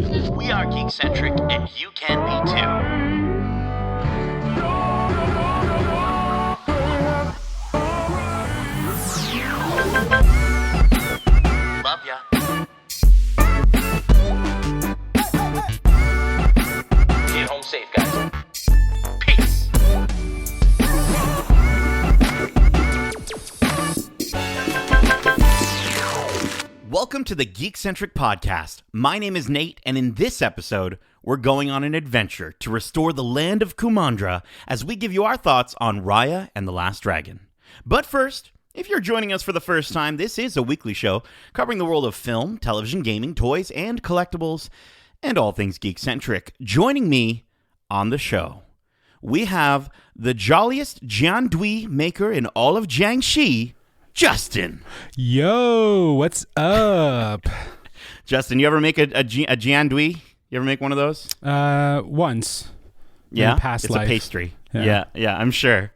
We are Geekcentric, and you can be too. Love ya. Get home safe, guys. Peace. Welcome to the Geekcentric Podcast. My name is Nate, and in this episode, we're going on an adventure to restore the land of Kumandra as we give you our thoughts on Raya and the Last Dragon. But first, if you're joining us for the first time, this is a weekly show covering the world of film, television, gaming, toys, and collectibles, and all things geek-centric. Joining me on the show, we have the jolliest Jiandui maker in all of Jiangxi, Justin. Yo, what's up? Justin, you ever make a Jiandui? You ever make one of those? Once. Yeah, in a past it's life. A pastry. Yeah, I'm sure.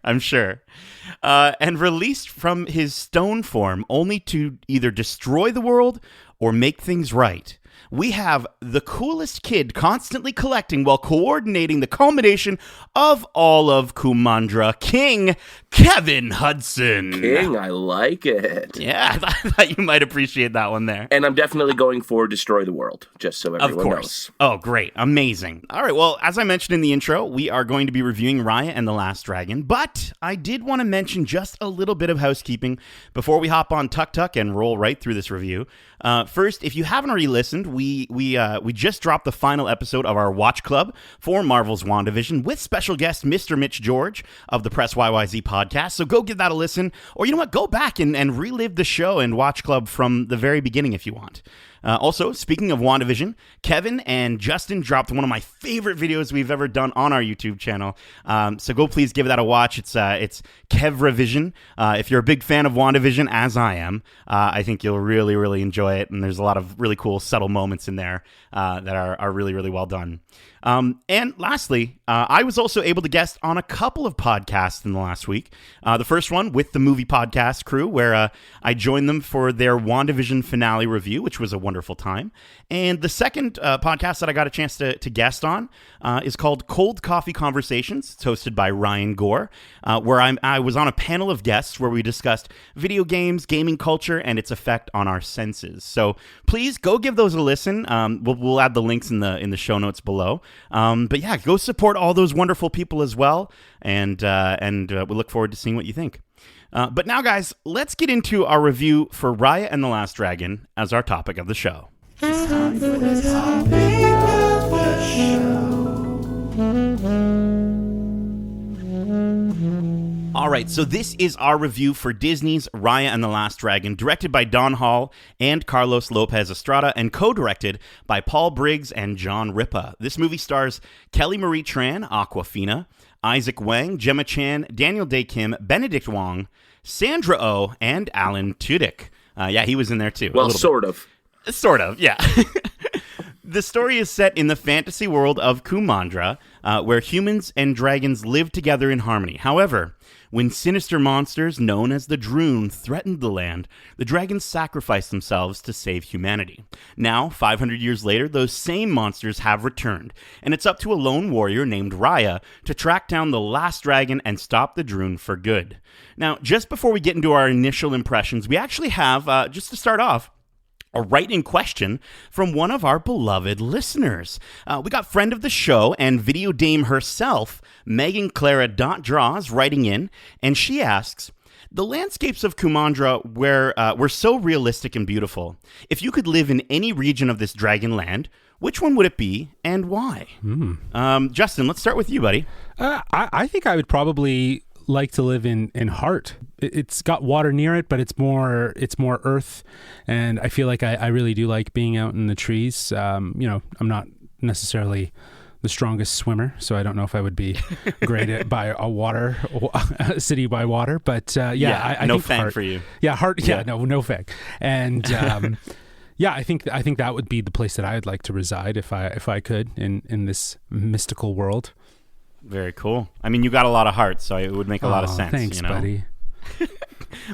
And released from his stone form only to either destroy the world or make things right. We have the coolest kid constantly collecting while coordinating the culmination of all of Kumandra, King Kevin Hudson. King, I like it. Yeah, I thought you might appreciate that one there. And I'm definitely going for Destroy the World, just so everyone knows. Oh, great. Amazing. All right, well, as I mentioned in the intro, we are going to be reviewing Raya and the Last Dragon, but I did want to mention just a little bit of housekeeping before we hop on Tuk Tuk and roll right through this review. First, if you haven't already listened, we just dropped the final episode of our Watch Club for Marvel's WandaVision with special guest Mr. Mitch George of the Press YYZ podcast. So go give that a listen, or you know what, go back and relive the show and Watch Club from the very beginning if you want. Also, speaking of WandaVision, Kevin and Justin dropped one of my favorite videos we've ever done on our YouTube channel. So go please give that a watch. It's KevRavision. If you're a big fan of WandaVision, as I am, I think you'll really, really enjoy it. And there's a lot of really cool, subtle moments in there that are really, really well done. And lastly, I was also able to guest on a couple of podcasts in the last week. The first one with the Movie Podcast crew, where I joined them for their WandaVision finale review, which was a wonderful time. And the second podcast that I got a chance to guest on is called Cold Coffee Conversations. It's hosted by Ryan Gore, where I was on a panel of guests where we discussed video games, gaming culture, and its effect on our senses. So please go give those a listen. We'll add the links in the show notes below. But yeah, go support all those wonderful people as well, and we look forward to seeing what you think. But now, guys, let's get into our review for Raya and the Last Dragon as our topic of the show. All right, so this is our review for Disney's Raya and the Last Dragon, directed by Don Hall and Carlos Lopez Estrada, and co-directed by Paul Briggs and John Ripa. This movie stars Kelly Marie Tran, Awkwafina, Isaac Wang, Gemma Chan, Daniel Day Kim, Benedict Wong, Sandra Oh, and Alan Tudyk. Yeah, he was in there too. Well, sort of. Sort of, yeah. The story is set in the fantasy world of Kumandra, where humans and dragons live together in harmony. However, when sinister monsters known as the Droon threatened the land, the dragons sacrificed themselves to save humanity. Now, 500 years later, those same monsters have returned, and it's up to a lone warrior named Raya to track down the last dragon and stop the Droon for good. Now, just before we get into our initial impressions, we actually have, just to start off, a write-in question from one of our beloved listeners. We got friend of the show and video dame herself, Megan Clara Draws, writing in, and she asks, the landscapes of Kumandra were so realistic and beautiful. If you could live in any region of this dragon land, which one would it be and why? Justin, let's start with you, buddy. I think I would probably like to live in Hart. It's got water near it, but it's more earth, and I feel like I really do like being out in the trees. I'm not necessarily the strongest swimmer, so I don't know if I would be great at a city by water, but I no think fang Hart, for you. Yeah, Hart. Yeah, no fang. And I think that would be the place that I would like to reside if I could in this mystical world. Very cool. I mean, you got a lot of heart, so it would make a lot of sense. Thanks, buddy.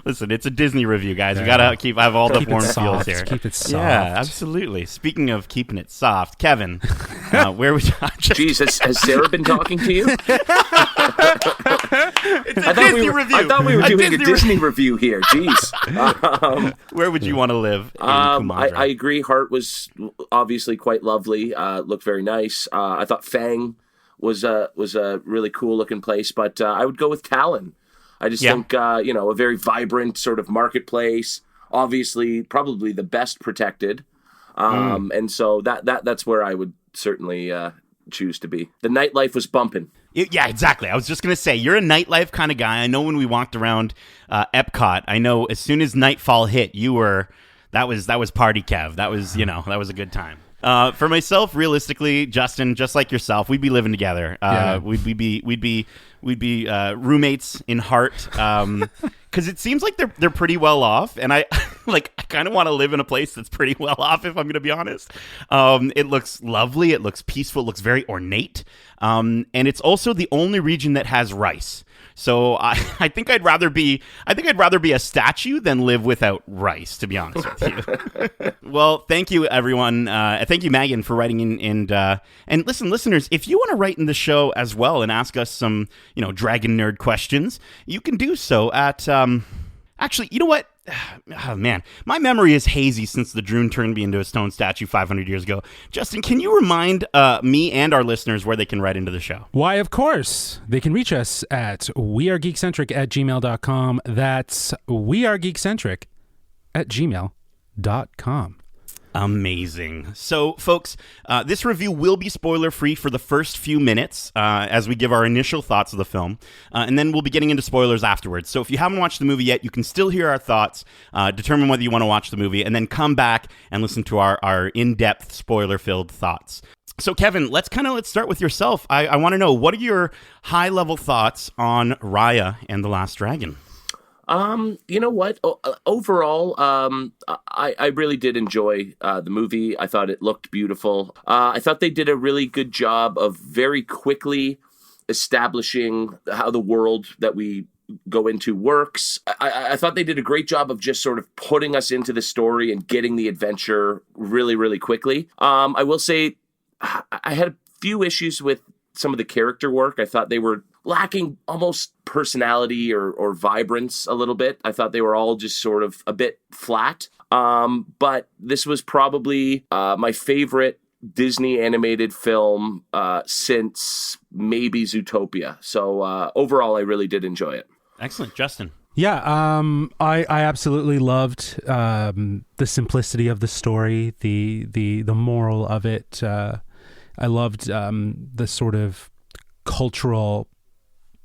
Listen, it's a Disney review, guys. We gotta have all the warm feels here. Keep it soft. Yeah, absolutely. Speaking of keeping it soft, Kevin, where would you? Jeez, has Sarah been talking to you? It's a Disney review. I thought we were doing a Disney review here. Jeez. Where would you want to live in Kumandra? I agree. Heart was obviously quite lovely. Looked very nice. I thought Fang was a really cool looking place, but I would go with Talon. I just think a very vibrant sort of marketplace. Obviously, probably the best protected, and so that's where I would certainly choose to be. The nightlife was bumping. Yeah, exactly. I was just going to say, you're a nightlife kind of guy. I know when we walked around Epcot, I know as soon as nightfall hit, that was party Kev. That was, that was a good time. For myself, realistically, Justin, just like yourself, we'd be living together. We'd be roommates in heart. Because it seems like they're pretty well off, and I kind of want to live in a place that's pretty well off, if I'm going to be honest. It looks lovely, it looks peaceful, it looks very ornate, and it's also the only region that has rice. So I think I'd rather be a statue than live without rice, to be honest with you. Well, thank you everyone. Thank you, Megan, for writing in. And listen, listeners, if you want to write in the show as well and ask us some dragon nerd questions, you can do so at. Actually, you know what? Oh, man, my memory is hazy since the Droon turned me into a stone statue 500 years ago. Justin, can you remind me and our listeners where they can write into the show? Why, of course. They can reach us at wearegeekcentric@gmail.com. That's wearegeekcentric@gmail.com. Amazing. So, folks, this review will be spoiler-free for the first few minutes as we give our initial thoughts of the film, and then we'll be getting into spoilers afterwards. So if you haven't watched the movie yet, you can still hear our thoughts, determine whether you want to watch the movie, and then come back and listen to our in-depth, spoiler-filled thoughts. So, Kevin, let's start with yourself. I want to know, what are your high-level thoughts on Raya and the Last Dragon? You know what? Overall, I really did enjoy the movie. I thought it looked beautiful. I thought they did a really good job of very quickly establishing how the world that we go into works. I thought they did a great job of just sort of putting us into the story and getting the adventure really, really quickly. I will say I had a few issues with some of the character work. I thought they were lacking almost personality or vibrance a little bit. I thought they were all just sort of a bit flat. But this was probably my favorite Disney animated film since maybe Zootopia. So overall, I really did enjoy it. Excellent. Justin? Yeah, I absolutely loved the simplicity of the story, the moral of it. I loved the sort of cultural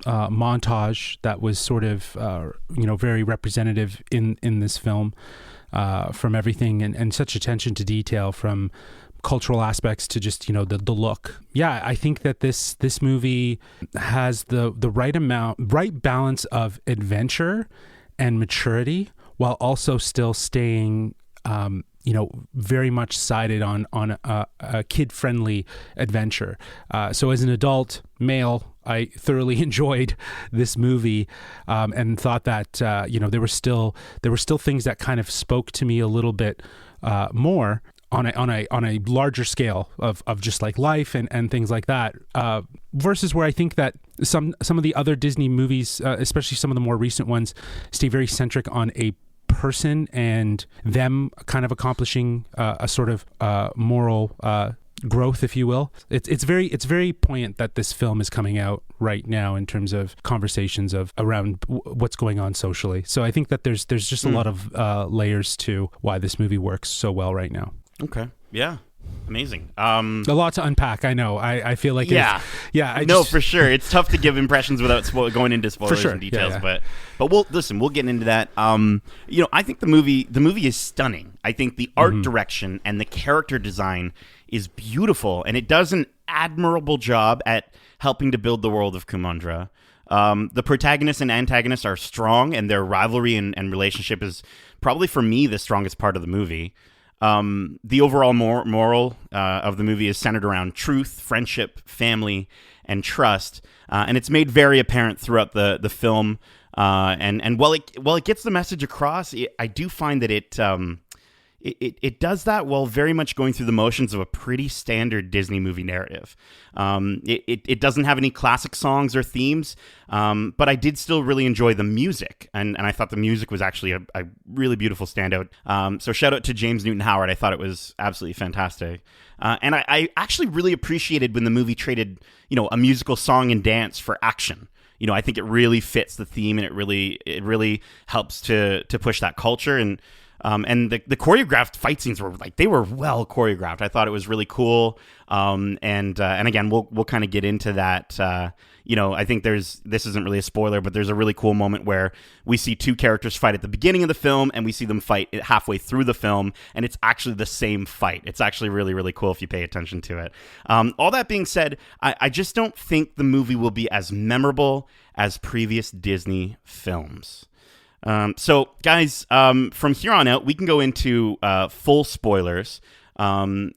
montage that was sort of very representative in this film, from everything and such attention to detail, from cultural aspects to just the look. Yeah, I think that this movie has the right balance of adventure and maturity, while also still staying very much sided on a kid-friendly adventure. So as an adult male, I thoroughly enjoyed this movie, and thought that there were still things that kind of spoke to me a little bit more on a larger scale of just like life and things like that. Versus where I think that some of the other Disney movies, especially some of the more recent ones, stay very centric on a person and them kind of accomplishing a sort of moral growth, if you will. It's very poignant that this film is coming out right now in terms of conversations around what's going on socially. So I think that there's just a lot of layers to why this movie works so well right now. Okay. Yeah. Amazing. A lot to unpack. I know. I feel like for sure. It's tough to give impressions without going into spoilers and details. Yeah. But we'll get into that. I think the movie is stunning. I think the art direction and the character design is beautiful, and it does an admirable job at helping to build the world of Kumandra. The protagonists and antagonists are strong, and their rivalry and relationship is probably, for me, the strongest part of the movie. The overall moral of the movie is centered around truth, friendship, family, and trust. And it's made very apparent throughout the film And while it gets the message across, I do find that it does that while very much going through the motions of a pretty standard Disney movie narrative. It doesn't have any classic songs or themes, but I did still really enjoy the music, and I thought the music was actually a really beautiful standout. So shout out to James Newton Howard. I thought it was absolutely fantastic. And I actually really appreciated when the movie traded, a musical song and dance for action. I think it really fits the theme, and it really helps to push that culture. And the choreographed fight scenes were well choreographed. I thought it was really cool. And again, we'll kind of get into that. I think this isn't really a spoiler, but there's a really cool moment where we see two characters fight at the beginning of the film, and we see them fight halfway through the film, and it's actually the same fight. It's actually really, really cool if you pay attention to it. All that being said, I just don't think the movie will be as memorable as previous Disney films. So guys, from here on out, we can go into full spoilers. And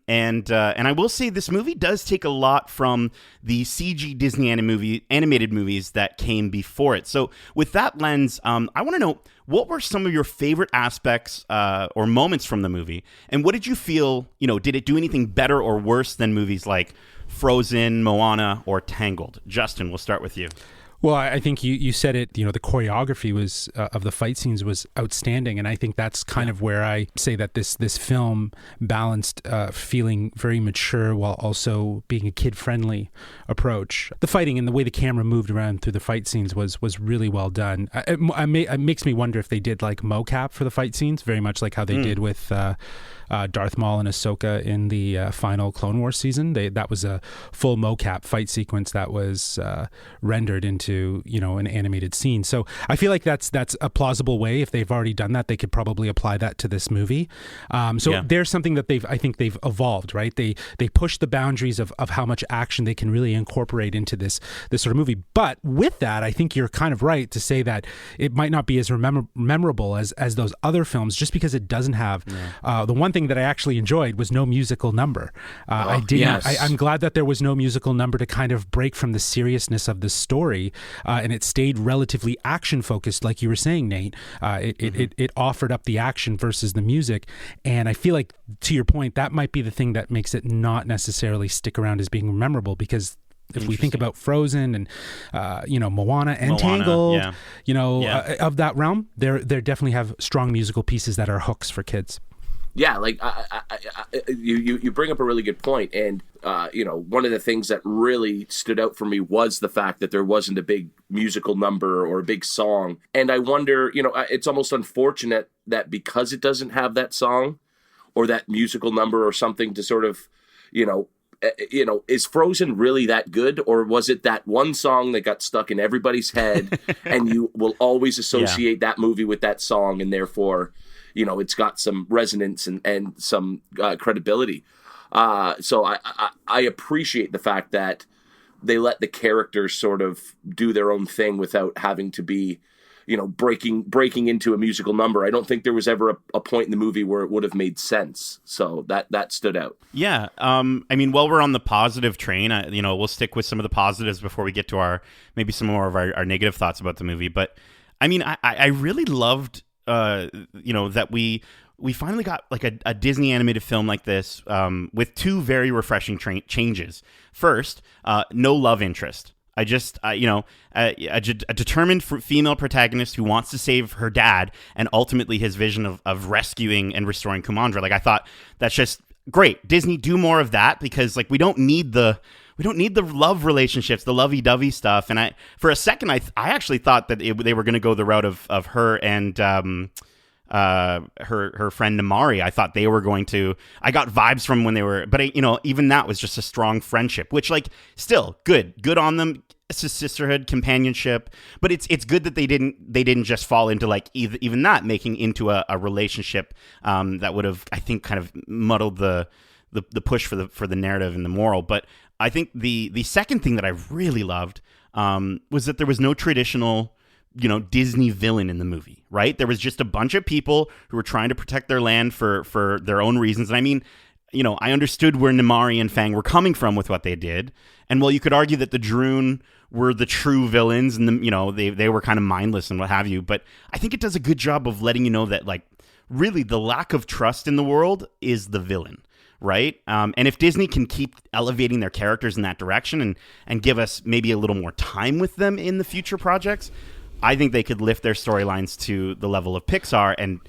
I will say this movie does take a lot from the CG Disney animated movies that came before it. So with that lens, I want to know, what were some of your favorite aspects or moments from the movie? And what did you feel, did it do anything better or worse than movies like Frozen, Moana, or Tangled? Justin, we'll start with you. Well, I think you said it, the choreography was of the fight scenes was outstanding. And I think that's kind of where I say that this film balanced feeling very mature while also being a kid-friendly approach. The fighting and the way the camera moved around through the fight scenes was really well done. It makes me wonder if they did like mocap for the fight scenes, very much like how they did with Darth Maul and Ahsoka in the final Clone Wars season. That was a full mocap fight sequence that was rendered into an animated scene. So I feel like that's a plausible way. If they've already done that, they could probably apply that to this movie. There's something that I think they've evolved, right? They push the boundaries of how much action they can really incorporate into this sort of movie. But with that, I think you're kind of right to say that it might not be as memorable as those other films, just because it doesn't have the one thing that I actually enjoyed was no musical number. I'm glad that there was no musical number to kind of break from the seriousness of the story. And it stayed relatively action focused, like you were saying, Nate. It offered up the action versus the music, and I feel like, to your point, that might be the thing that makes it not necessarily stick around as being memorable, because if we think about Frozen and Moana and Tangled, of that realm, they definitely have strong musical pieces that are hooks for kids. Yeah, like you bring up a really good point, and one of the things that really stood out for me was the fact that there wasn't a big musical number or a big song, and I wonder, it's almost unfortunate that because it doesn't have that song or that musical number or something to sort of, is Frozen really that good, or was it that one song that got stuck in everybody's head, and you will always associate that movie with that song, and therefore, it's got some resonance and some credibility. So I appreciate the fact that they let the characters sort of do their own thing without having to be, breaking into a musical number. I don't think there was ever a point in the movie where it would have made sense. So that stood out. Yeah. While we're on the positive train, we'll stick with some of the positives before we get to maybe some more of our negative thoughts about the movie. But I really loved that we finally got like a Disney animated film like this with two very refreshing changes. First, no love interest. A determined female protagonist who wants to save her dad, and ultimately his vision of rescuing and restoring Kumandra. Like, I thought that's just great. Disney, do more of that, because like we don't need the love relationships, the lovey-dovey stuff. And for a second, I actually thought that they were going to go the route of her and her friend Namari. I thought they were going to. I got vibes from when they were, but even that was just a strong friendship, which like still good on them. It's a sisterhood, companionship, but it's good that they didn't just fall into like even that, making into a relationship that would have, I think, kind of muddled the push for the narrative and the moral. But I think the second thing that I really loved was that there was no traditional, Disney villain in the movie, right? There was just a bunch of people who were trying to protect their land for their own reasons. And I mean, I understood where Namaari and Fang were coming from with what they did. And while you could argue that the Droon were the true villains and they were kind of mindless and what have you, but I think it does a good job of letting you know that like really the lack of trust in the world is the villain, right? And if Disney can keep elevating their characters in that direction and give us maybe a little more time with them in the future projects, I think they could lift their storylines to the level of Pixar and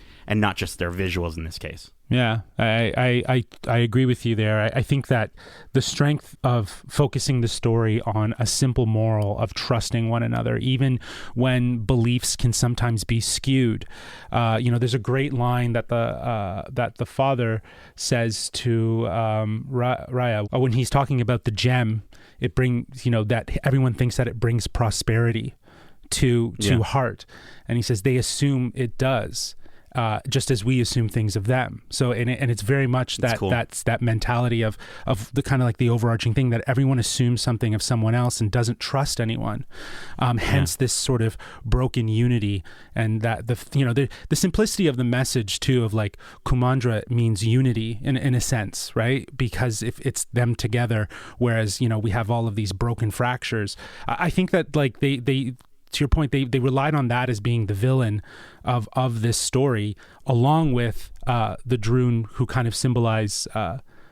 not just their visuals in this case. Yeah, I agree with you there. I think that the strength of focusing the story on a simple moral of trusting one another, even when beliefs can sometimes be skewed. There's a great line that the father says to Raya when he's talking about the gem. It brings, that everyone thinks that it brings prosperity to heart, and he says they assume it does. Just as we assume things of them. So, and it's very much that's that mentality of the kind of like the overarching thing that everyone assumes something of someone else and doesn't trust anyone. Hence this sort of broken unity, and that the simplicity of the message too of like Kumandra means unity in a sense, right? Because if it's them together, whereas we have all of these broken fractures. I think that like they to your point, they relied on that as being the villain of this story, along with the Droon, who kind of symbolize,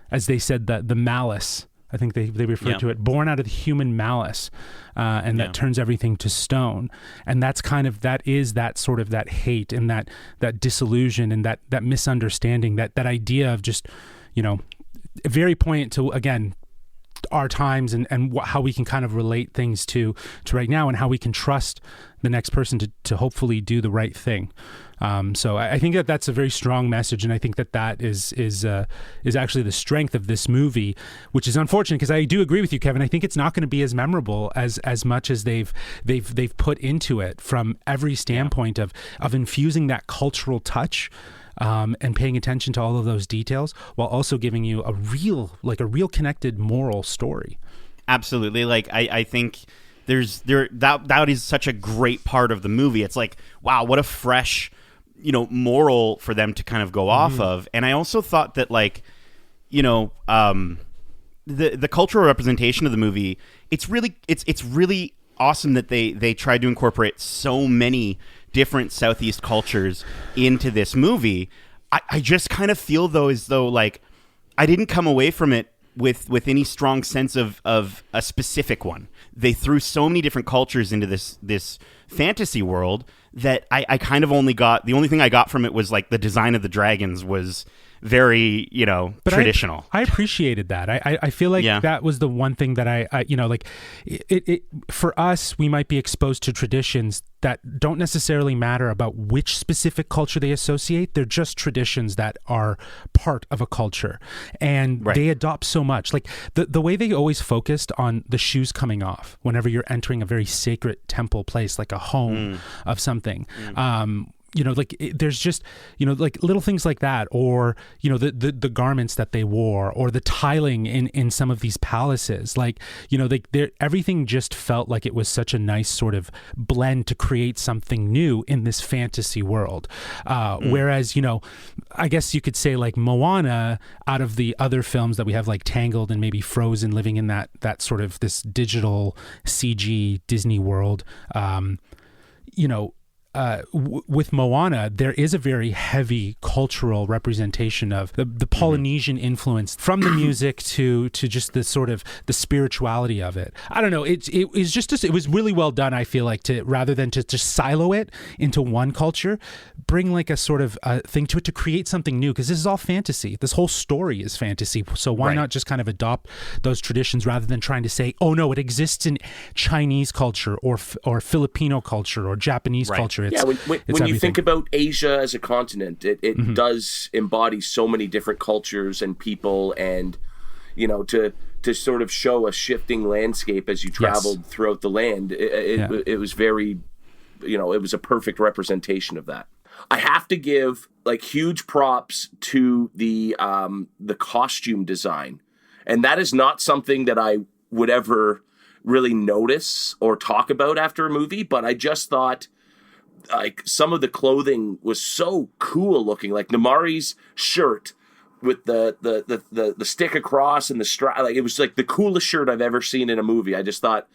as they said, the malice. I think they referred to it, born out of the human malice, and that turns everything to stone. And that's that is that sort of that hate and that disillusion and that misunderstanding, that idea of just, very poignant to, again, our times and how we can kind of relate things to right now, and how we can trust the next person to hopefully do the right thing. So I think that's a very strong message, and I think that is actually the strength of this movie, which is unfortunate because I do agree with you, Kevin. I think it's not going to be as memorable as much as they've put into it from every standpoint of infusing that cultural touch. And paying attention to all of those details while also giving you a real connected moral story. Absolutely. Like I think that is such a great part of the movie. It's like, wow, what a fresh, moral for them to kind of go off of. And I also thought that like, the cultural representation of the movie, it's really awesome that they tried to incorporate so many different Southeast cultures into this movie. I just kind of feel though as though like I didn't come away from it with any strong sense of a specific one. They threw so many different cultures into this fantasy world that I kind of only got, the only thing I got from it was like the design of the dragons was very, but traditional. I appreciated that. I feel like that was the one thing that I like it for us, we might be exposed to traditions that don't necessarily matter about which specific culture they associate. They're just traditions that are part of a culture, and they adopt so much. Like the way they always focused on the shoes coming off whenever you're entering a very sacred temple place, like a home of something. There's just, like little things like that, or, the garments that they wore, or the tiling in some of these palaces. Like, everything just felt like it was such a nice sort of blend to create something new in this fantasy world. Whereas, I guess you could say like Moana, out of the other films that we have, like Tangled and maybe Frozen, living in that sort of this digital CG Disney world, with Moana, there is a very heavy cultural representation of the Polynesian influence, from the music to just the sort of the spirituality of it. I don't know. It was really well done. I feel like, rather than to just silo it into one culture, bring like a sort of thing to it to create something new. Because this is all fantasy. This whole story is fantasy. So why not just kind of adopt those traditions rather than trying to say, oh no, it exists in Chinese culture or Filipino culture or Japanese culture. When you think about Asia as a continent, it does embody so many different cultures and people, and to sort of show a shifting landscape as you traveled throughout the land. It was very, it was a perfect representation of that. I have to give like huge props to the costume design, and that is not something that I would ever really notice or talk about after a movie, but I just thought, like, some of the clothing was so cool looking. Like Namaari's shirt with the stick across and the strap. Like, it was like the coolest shirt I've ever seen in a movie. I just thought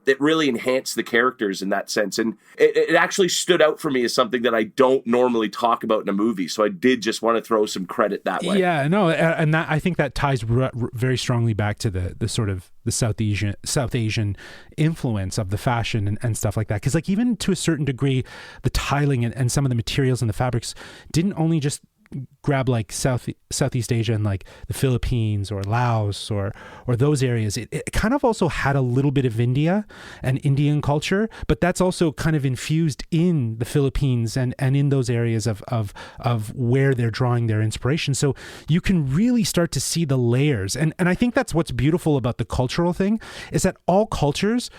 it really enhanced the characters in that sense. And it actually stood out for me as something that I don't normally talk about in a movie. So I did just want to throw some credit that way. Yeah, no, and that, I think that ties very strongly back to the sort of the South Asian influence of the fashion and stuff like that. Because like even to a certain degree, the tiling and some of the materials and the fabrics didn't only just grab like Southeast Asia and like the Philippines or Laos or those areas. It kind of also had a little bit of India and Indian culture, but that's also kind of infused in the Philippines and in those areas of where they're drawing their inspiration. So you can really start to see the layers. And I think that's what's beautiful about the cultural thing, is that all cultures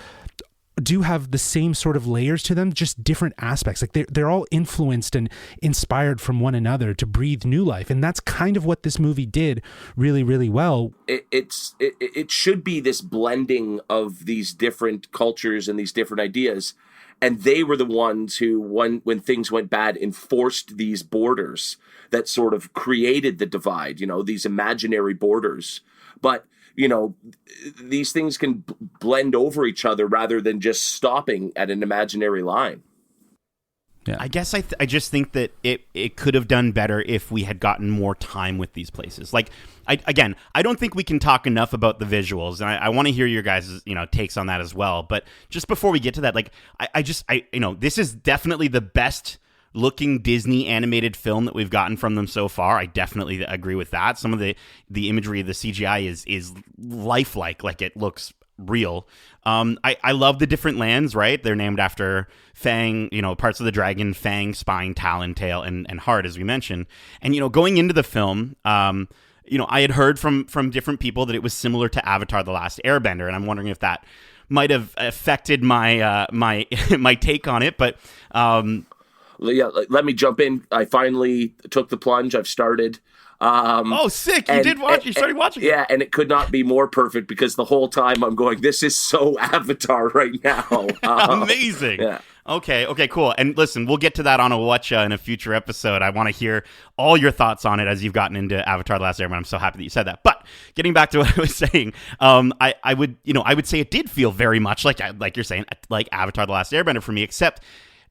do have the same sort of layers to them, just different aspects. Like they're all influenced and inspired from one another to breathe new life. And that's kind of what this movie did really, really well. It should be this blending of these different cultures and these different ideas. And they were the ones who, when things went bad, enforced these borders that sort of created the divide, these imaginary borders. But these things can blend over each other rather than just stopping at an imaginary line. Yeah. I guess I just think that it could have done better if we had gotten more time with these places. Like, I don't think we can talk enough about the visuals, and I want to hear your guys' takes on that as well. But just before we get to that, like, this is definitely the best looking Disney animated film that we've gotten from them so far. I definitely agree with that. Some of the imagery of the CGI is lifelike, like it looks real. I love the different lands, right? They're named after Fang, parts of the dragon, Fang, spine, talon, tail, and heart, as we mentioned. And, going into the film, I had heard from different people that it was similar to Avatar: The Last Airbender, and I'm wondering if that might have affected my my take on it, but yeah, let me jump in. I finally took the plunge. I've started. Sick! You did watch. You started watching. Yeah, and it could not be more perfect because the whole time I'm going, this is so Avatar right now. Amazing. Yeah. Okay, cool. And listen, we'll get to that on a watcha in a future episode. I want to hear all your thoughts on it as you've gotten into Avatar: The Last Airbender. I'm so happy that you said that. But getting back to what I was saying, I would say it did feel very much like you're saying, like Avatar: The Last Airbender for me, except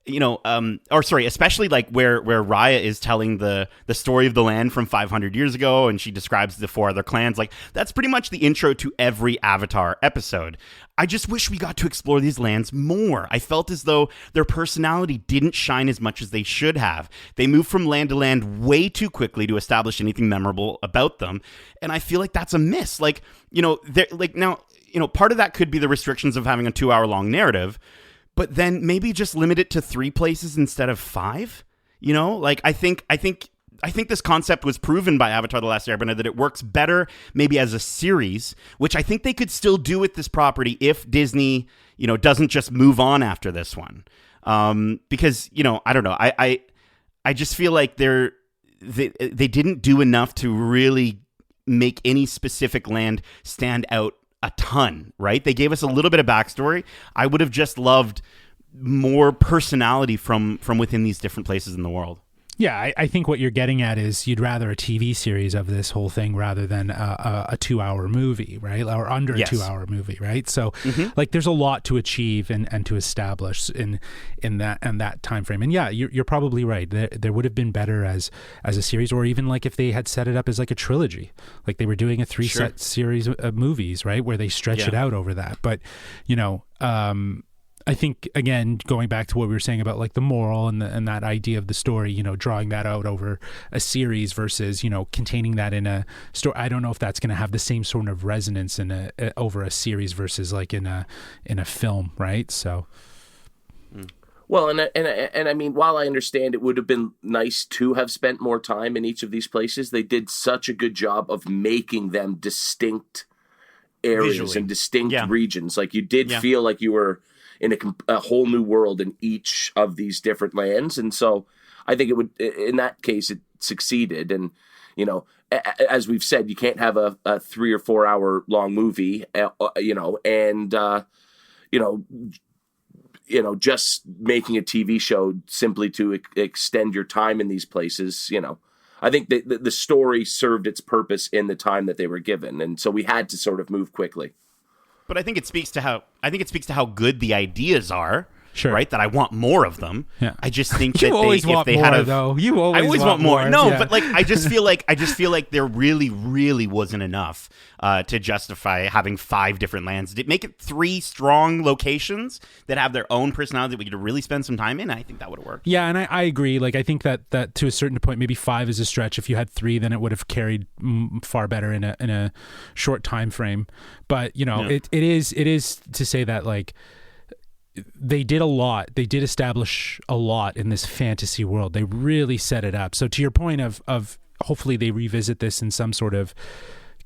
especially like where Raya is telling the story of the land from 500 years ago, and she describes the 4 other clans. Like, that's pretty much the intro to every Avatar episode. I just wish we got to explore these lands more. I felt as though their personality didn't shine as much as they should have. They moved from land to land way too quickly to establish anything memorable about them, and I feel like that's a miss. Like, part of that could be the restrictions of having a 2-hour-long narrative, but then maybe just limit it to 3 places instead of 5. I think this concept was proven by Avatar: The Last Airbender that it works better maybe as a series, which I think they could still do with this property if Disney, doesn't just move on after this one. Because, I don't know. I just feel like they didn't do enough to really make any specific land stand out a ton, right? They gave us a little bit of backstory. I would have just loved more personality from within these different places in the world. Yeah, I think what you're getting at is you'd rather a TV series of this whole thing rather than a 2-hour movie, right? Or under a 2-hour movie, right? So, like, there's a lot to achieve and to establish in that time frame. And yeah, you're probably right. There would have been better as a series, or even like if they had set it up as like a trilogy, like they were doing a 3-set series of movies, right, where they stretch it out over that. But I think, again, going back to what we were saying about like the moral and that idea of the story, drawing that out over a series versus, containing that in a story. I don't know if that's going to have the same sort of resonance over a series versus like in a film, right? So. Well, and I mean, while I understand it would have been nice to have spent more time in each of these places, they did such a good job of making them distinct areas visually and distinct regions. Like, you did feel like you were in a whole new world in each of these different lands. And so I think it would, in that case, it succeeded. And, as we've said, you can't have a 3 or 4 hour long movie, just making a TV show simply to extend your time in these places, I think the story served its purpose in the time that they were given, and so we had to sort of move quickly. But I think it speaks to how good the ideas are. Sure. Right, that I want more of them. Yeah. I just think You that always if want they more, had a, though. You always I always want more. No, yeah. but like I just feel like there really wasn't enough to justify having 5 different lands. Make it 3 strong locations that have their own personality that we could really spend some time in. I think that would have worked. Yeah, and I agree. Like I think that to a certain point, maybe 5 is a stretch. If you had 3, then it would have carried far better in a short time frame. But it is to say that like. They did a lot. They did establish a lot in this fantasy world. They really set it up. So to your point of hopefully they revisit this in some sort of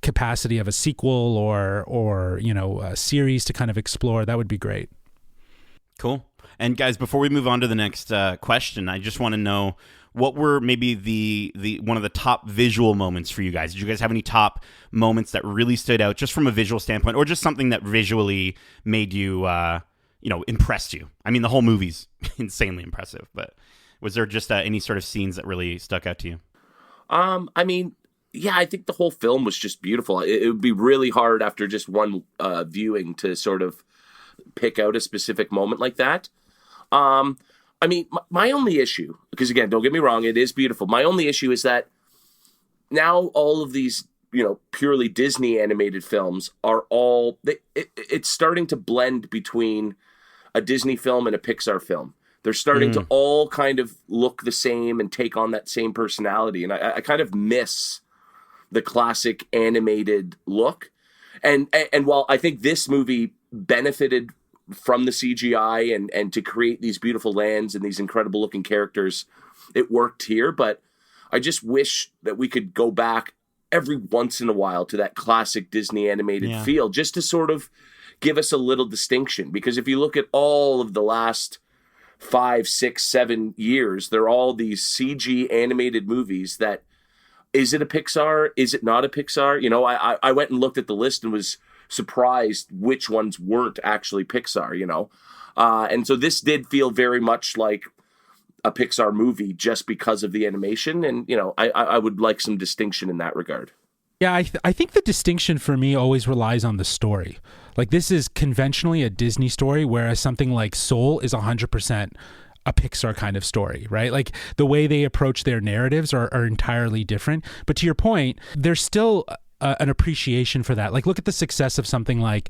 capacity of a sequel or a series to kind of explore, that would be great. Cool. And guys, before we move on to the next question, I just want to know what were maybe the one of the top visual moments for you guys. Did you guys have any top moments that really stood out just from a visual standpoint, or just something that visually made you impressed you? I mean, the whole movie's insanely impressive, but was there just any sort of scenes that really stuck out to you? I mean, yeah, I think the whole film was just beautiful. It would be really hard after just one viewing to sort of pick out a specific moment like that. I mean, my only issue, because again, don't get me wrong, it is beautiful. My only issue is that now all of these purely Disney animated films are all, it's starting to blend between a Disney film and a Pixar film. They're starting to all kind of look the same and take on that same personality. And I kind of miss the classic animated look. And while I think this movie benefited from the CGI and to create these beautiful lands and these incredible looking characters, it worked here. But I just wish that we could go back every once in a while to that classic Disney animated feel, just to sort of give us a little distinction. Because if you look at all of the last 5, 6, 7 years, they're all these CG animated movies that, is it a Pixar? Is it not a Pixar? I went and looked at the list and was surprised which ones weren't actually Pixar, and so this did feel very much like a Pixar movie just because of the animation. And, I would like some distinction in that regard. Yeah, I think the distinction for me always relies on the story. Like, this is conventionally a Disney story, whereas something like Soul is 100% a Pixar kind of story, right? Like, the way they approach their narratives are entirely different. But to your point, there's still an appreciation for that. Like, look at the success of something like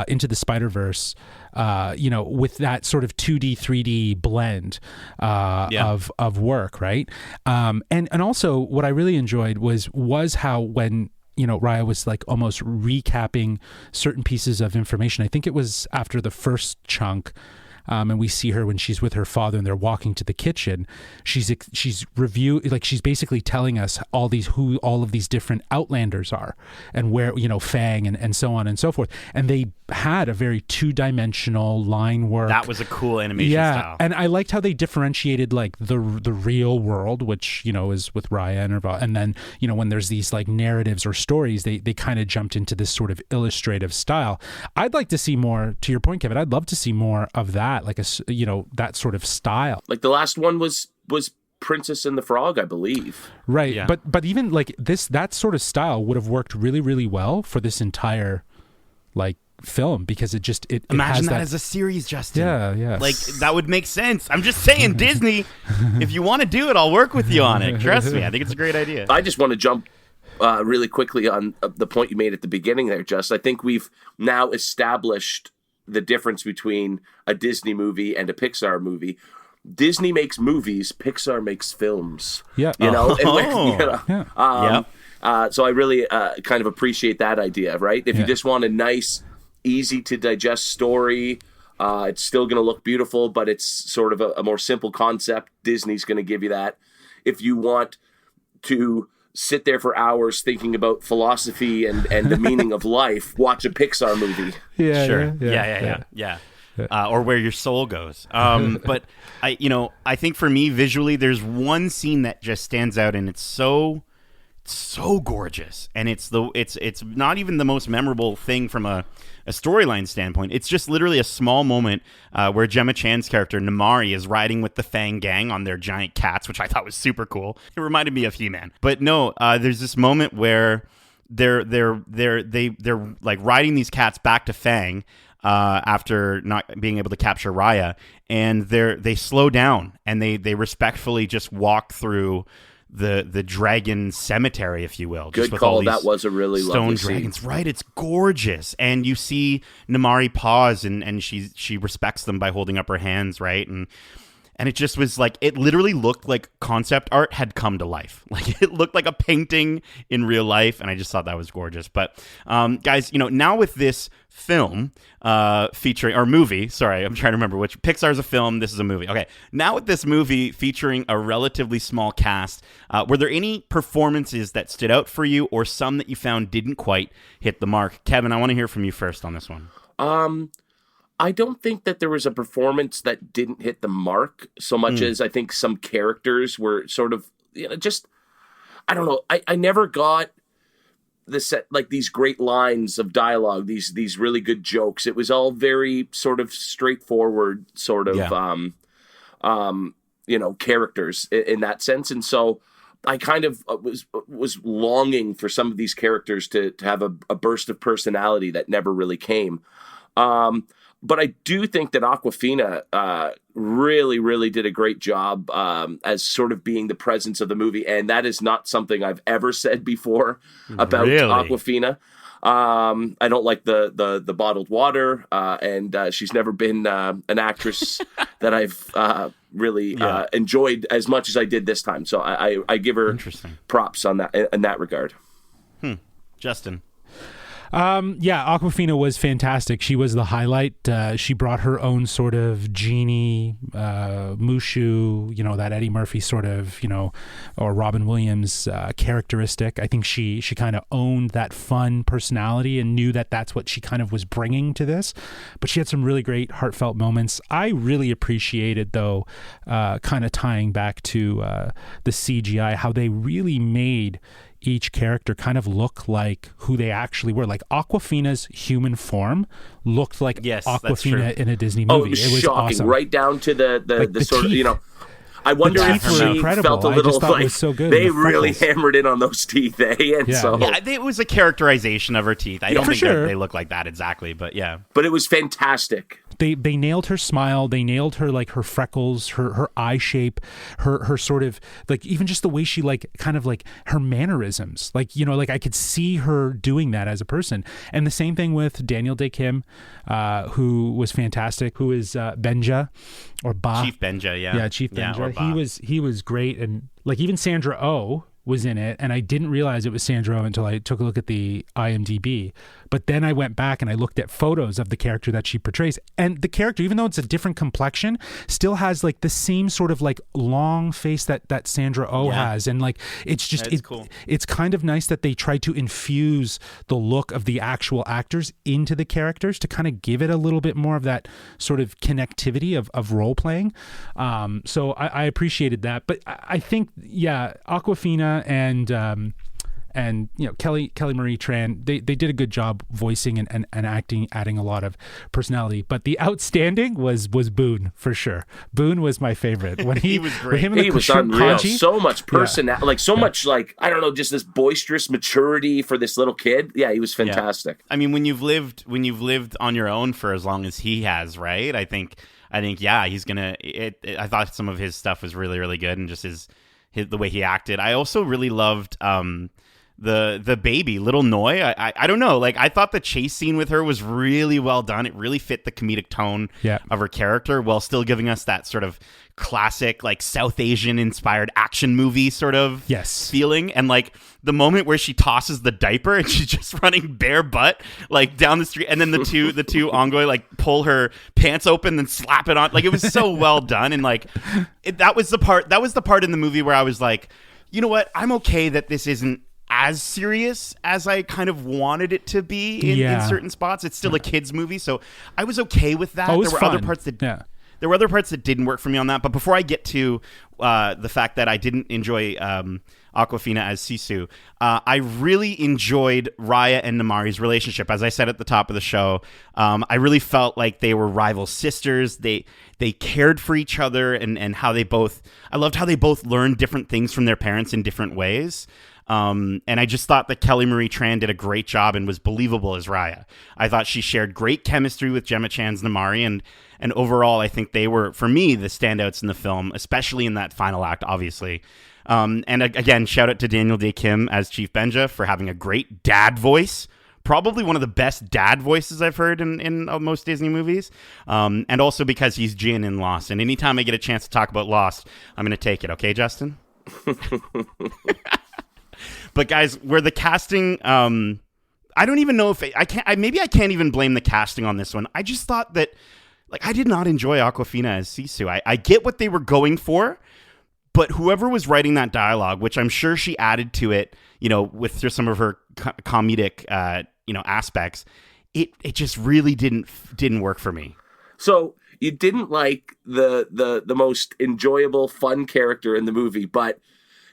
Into the Spider-Verse, with that sort of 2D, 3D blend of work, right? And also what I really enjoyed was how when Raya was like almost recapping certain pieces of information. I think it was after the first chunk, and we see her when she's with her father and they're walking to the kitchen. She's basically telling us who all of these different Outlanders are and where, Fang and so on and so forth. And they had a very 2-dimensional line work. That was a cool animation style. And I liked how they differentiated like the real world, which, is with Raya and her, and then, when there's these like narratives or stories, they kind of jumped into this sort of illustrative style. I'd like to see more, to your point, Kevin, I'd love to see more of that, like that sort of style. Like the last one was Princess and the Frog, I believe. Right. Yeah. But even like that sort of style would have worked really, really well for this entire like film, because it imagine has that as a series, Justin. Yeah. Like, that would make sense. I'm just saying, Disney, if you want to do it, I'll work with you on it. Trust me, I think it's a great idea. I just want to jump really quickly on the point you made at the beginning there, Just. I think we've now established the difference between a Disney movie and a Pixar movie. Disney makes movies, Pixar makes films. Yeah. So I really kind of appreciate that idea, right? If you just want a nice, easy to digest story, it's still going to look beautiful, but it's sort of a more simple concept. Disney's going to give you that. If you want to sit there for hours thinking about philosophy and the meaning of life, watch a Pixar movie. Yeah. Sure. Yeah. Or where your soul goes. But I think for me, visually, there's one scene that just stands out, and it's so so gorgeous, and it's not even the most memorable thing from a storyline standpoint. It's just literally a small moment where Gemma Chan's character Namari is riding with the Fang gang on their giant cats, which I thought was super cool. It reminded me of He-Man. But no, there's this moment where they're like riding these cats back to Fang after not being able to capture Raya, and they slow down and they respectfully just walk through the dragon cemetery, if you will. Good just with call. all these that was a really stone lovely dragons. scene. Right, it's gorgeous, and you see Namari pause, and she respects them by holding up her hands, right, and it just was like, it literally looked like concept art had come to life. Like, it looked like a painting in real life, and I just thought that was gorgeous. But guys, now with this film featuring, or movie, sorry, I'm trying to remember which. Pixar's a film, this is a movie. Okay, now with this movie featuring a relatively small cast, were there any performances that stood out for you, or some that you found didn't quite hit the mark? Kevin, I want to hear from you first on this one. I don't think that there was a performance that didn't hit the mark so much as I think some characters were sort of, just, I don't know. I never got these great lines of dialogue, these really good jokes. It was all very sort of straightforward, sort of, characters in that sense. And so I kind of was longing for some of these characters to have a burst of personality that never really came. But I do think that Awkwafina really, really did a great job as sort of being the presence of the movie. And that is not something I've ever said before about Awkwafina. I don't like the bottled water, and she's never been an actress that I've really enjoyed as much as I did this time. So I give her props on that in that regard. Justin. Awkwafina was fantastic. She was the highlight. She brought her own sort of genie, Mushu, that Eddie Murphy sort of, or Robin Williams characteristic. I think she kind of owned that fun personality and knew that that's what she kind of was bringing to this. But she had some really great heartfelt moments. I really appreciated, though, kind of tying back to the CGI, how they really made each character kind of look like who they actually were. Like Awkwafina's human form looked like Awkwafina in a Disney movie. Oh, it was shocking, awesome. Right down to the sort teeth. Of, I wonder if she felt a little like it was so good. They really hammered in on those teeth, eh? And it was a characterization of her teeth. I don't think they look like that exactly, but yeah. But it was fantastic. They nailed her smile. They nailed her, like, her freckles, her eye shape, her sort of, like, even just the way she, like, kind of, like, her mannerisms. Like, like, I could see her doing that as a person. And the same thing with Daniel Day Kim, who was fantastic, who is Benja, or Ba. Chief Benja, yeah. Yeah, Chief Benja. He was great. And, like, even Sandra Oh was in it, and I didn't realize it was Sandra Oh until I took a look at the IMDb. But then I went back and I looked at photos of the character that she portrays, and the character, even though it's a different complexion, still has like the same sort of like long face that Sandra Oh has, and like it's just cool. It's kind of nice that they tried to infuse the look of the actual actors into the characters to kind of give it a little bit more of that sort of connectivity of role playing. So I appreciated that, but I think Awkwafina and Kelly Marie Tran, they did a good job voicing and acting, adding a lot of personality. But the outstanding was Boone, for sure. Boone was my favorite. When he was great. He was unreal. So much personality, like so much, like, I don't know, just this boisterous maturity for this little kid. Yeah, he was fantastic. I mean, when you've lived on your own for as long as he has, right? I think he's gonna. I thought some of his stuff was really, really good, and just the way he acted. I also really loved the baby, little Noi. I don't know, like, I thought the chase scene with her was really well done. It really fit the comedic tone of her character while still giving us that sort of classic, like, South Asian inspired action movie sort of feeling. And like the moment where she tosses the diaper and she's just running bare butt like down the street, and then the two Ongoy like pull her pants open and slap it on, like, it was so well done. And like that was the part in the movie where I was like, you know what, I'm okay that this isn't as serious as I kind of wanted it to be in certain spots. It's still a kids movie, so I was okay with that. There were fun. other parts that there were other parts that didn't work for me on that. But before I get to the fact that I didn't enjoy Awkwafina as Sisu, I really enjoyed Raya and Namari's relationship. As I said at the top of the show, I really felt like they were rival sisters. They cared for each other, and how I loved how they both learned different things from their parents in different ways. And I just thought that Kelly Marie Tran did a great job and was believable as Raya. I thought she shared great chemistry with Gemma Chan's Namari, and overall, I think they were, for me, the standouts in the film, especially in that final act, obviously. And again, shout out to Daniel Day Kim as Chief Benja for having a great dad voice. Probably one of the best dad voices I've heard in most Disney movies. And also because he's Jin in Lost. And anytime I get a chance to talk about Lost, I'm going to take it. Okay, Justin? But guys, where the casting, I don't even know if maybe I can't even blame the casting on this one. I just thought that, like, I did not enjoy Awkwafina as Sisu. I get what they were going for, but whoever was writing that dialogue, which I'm sure she added to it, with some of her comedic, aspects, it just really didn't work for me. So you didn't like the most enjoyable, fun character in the movie, but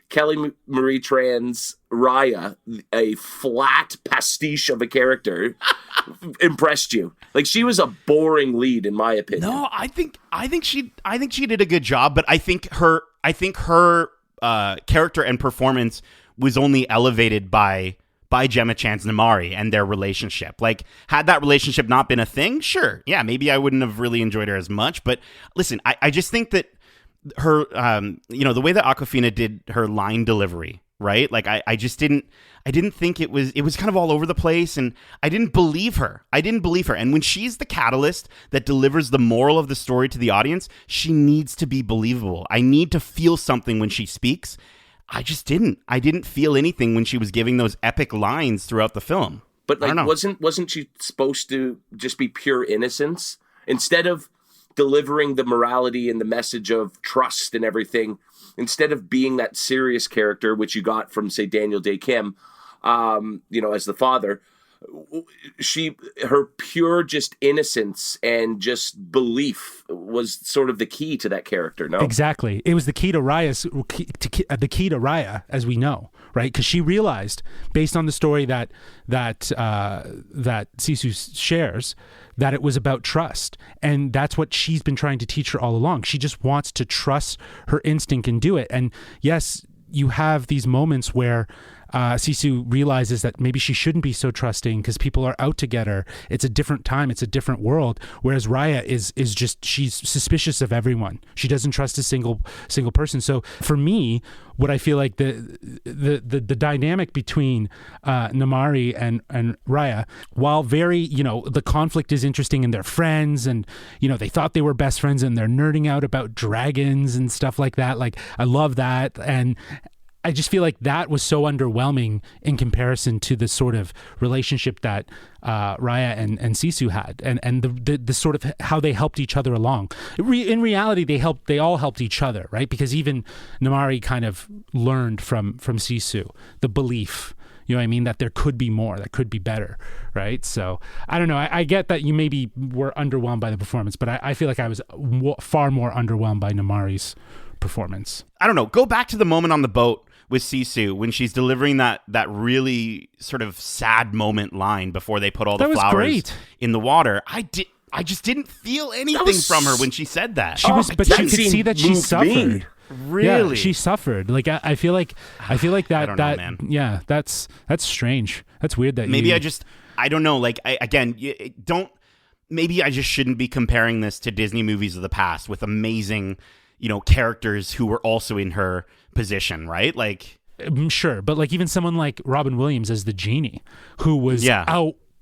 Kelly Marie Tran's Raya, a flat pastiche of a character, impressed you. Like, she was a boring lead, in my opinion. No, I think she did a good job, but I think her character and performance was only elevated by Gemma Chan's Namari and their relationship. Like, had that relationship not been a thing, sure, yeah, maybe I wouldn't have really enjoyed her as much. But listen, I just think that her, the way that Awkwafina did her line delivery, right? Like, I didn't think it was kind of all over the place, and I didn't believe her. And when she's the catalyst that delivers the moral of the story to the audience, she needs to be believable. I need to feel something when she speaks. I just didn't. I didn't feel anything when she was giving those epic lines throughout the film. But like, wasn't she supposed to just be pure innocence? Instead of delivering the morality and the message of trust and everything, instead of being that serious character, which you got from, say, Daniel Day Kim, as the father, her pure just innocence and just belief was sort of the key to that character. No, exactly. It was the key to the key to Raya, as we know, right? Because she realized, based on the story that Sisu shares, that it was about trust, and that's what she's been trying to teach her all along. She just wants to trust her instinct and do it. And yes, you have these moments where Sisu realizes that maybe she shouldn't be so trusting because people are out to get her. It's a different time. It's a different world. Whereas Raya is just, she's suspicious of everyone. She doesn't trust a single person. So for me, what I feel like the dynamic between Namari and Raya, while very, the conflict is interesting and they're friends and, they thought they were best friends and they're nerding out about dragons and stuff like that. Like, I love that. And I just feel like that was so underwhelming in comparison to the sort of relationship that Raya and Sisu had, and the sort of how they helped each other along. In reality, they all helped each other, right? Because even Namari kind of learned from Sisu the belief, you know what I mean, that there could be more, that could be better, right? So I don't know. I get that you maybe were underwhelmed by the performance, but I feel like I was far more underwhelmed by Namari's performance. I don't know. Go back to the moment on the boat with Sisu when she's delivering that really sort of sad moment line before they put all the flowers in the water. I just didn't feel anything from her when she said that. But you could see that she suffered. Really? Yeah, she suffered. Like, I feel like that I don't know, man. Yeah, that's strange. That's weird that maybe I don't know. Like, maybe I just shouldn't be comparing this to Disney movies of the past with amazing, characters who were also in her position, right? Like, sure, but like even someone like Robin Williams as the genie, who was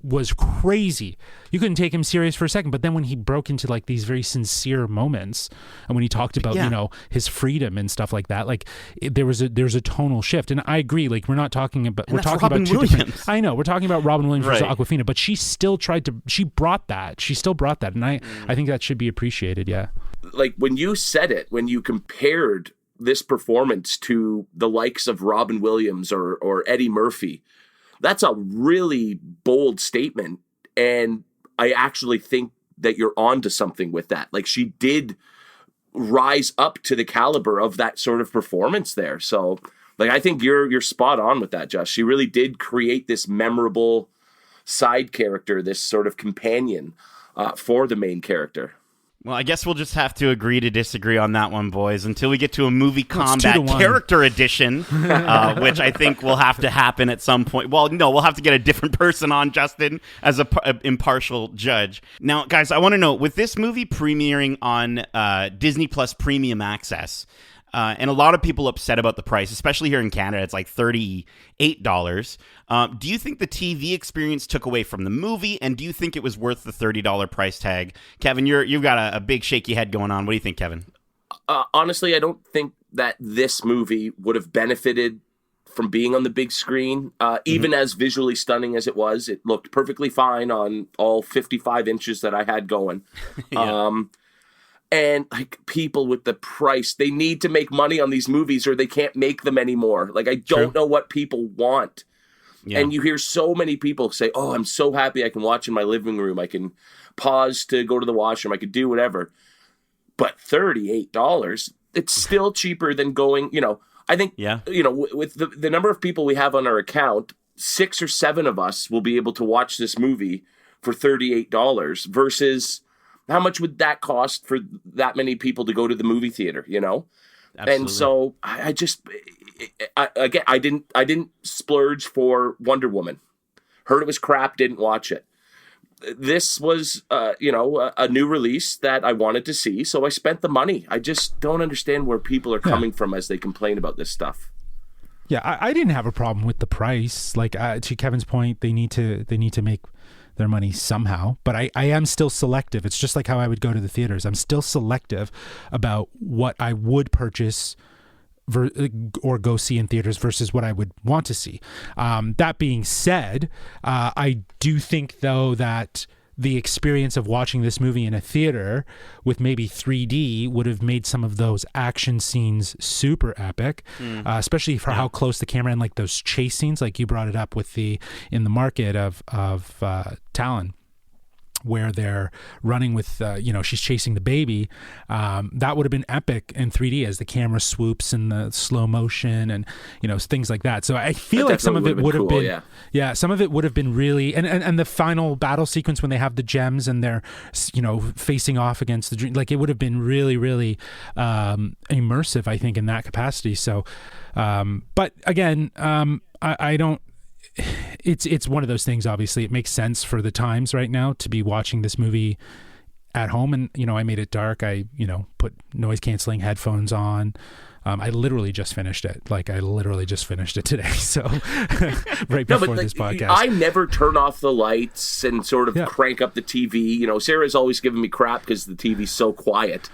was crazy. You couldn't take him serious for a second, but then when he broke into like these very sincere moments, and when he talked about his freedom and stuff like that, like there's a tonal shift. And I agree, like we're talking about Robin two Williams. different. I know we're talking about Robin Williams versus Right. Awkwafina, but she still brought that, and I think that should be appreciated. Yeah, like when you said it, when you compared this performance to the likes of Robin Williams or Eddie Murphy, that's a really bold statement. And I actually think that you're onto something with that. Like, she did rise up to the caliber of that sort of performance there. So, like, I think you're spot on with that, Josh. She really did create this memorable side character, this sort of companion for the main character. Well, I guess we'll just have to agree to disagree on that one, boys, until we get to a movie combat 2-1. character edition, which I think will have to happen at some point. Well, no, we'll have to get a different person on, Justin, as a impartial judge. Now, guys, I want to know, with this movie premiering on Disney Plus Premium Access, and a lot of people upset about the price, especially here in Canada, it's like $38. Do you think the TV experience took away from the movie, and do you think it was worth the $30 price tag? Kevin, you've got a big shaky head going on. What do you think, Kevin? Honestly, I don't think that this movie would have benefited from being on the big screen. Even as visually stunning as it was, it looked perfectly fine on all 55 inches that I had going. Yeah. And like, people with the price, they need to make money on these movies or they can't make them anymore. Like, I don't know what people want. Yeah. And you hear so many people say, oh, I'm so happy I can watch in my living room. I can pause to go to the washroom. I could do whatever. But $38, it's still cheaper than going, I think, with the number of people we have on our account, 6 or 7 of us will be able to watch this movie for $38 versus how much would that cost for that many people to go to the movie theater, Absolutely. And so I didn't splurge for Wonder Woman. Heard it was crap, didn't watch it. This was, a new release that I wanted to see, so I spent the money. I just don't understand where people are coming from as they complain about this stuff. Yeah, I didn't have a problem with the price. Like, to Kevin's point, they need to make their money somehow, but I am still selective. It's just like how I would go to the theaters. I'm still selective about what I would purchase or go see in theaters versus what I would want to see. That being said, I do think, though, that the experience of watching this movie in a theater with maybe 3D would have made some of those action scenes super epic, especially for how close the camera and like those chase scenes, like you brought it up with in the market of Talon, where they're running with, she's chasing the baby. That would have been epic in 3D as the camera swoops and the slow motion and, things like that. So I feel like some of it would have been, some of it would have been really, and the final battle sequence when they have the gems and they're, facing off against the dream, like it would have been really, really immersive, I think, in that capacity. So, but again, I don't, it's one of those things. Obviously it makes sense for the times right now to be watching this movie at home, and I made it dark. I put noise canceling headphones on. I literally just finished it. Today. So right before this podcast. I never turn off the lights and sort of crank up the TV. Sarah's always giving me crap because the TV's so quiet.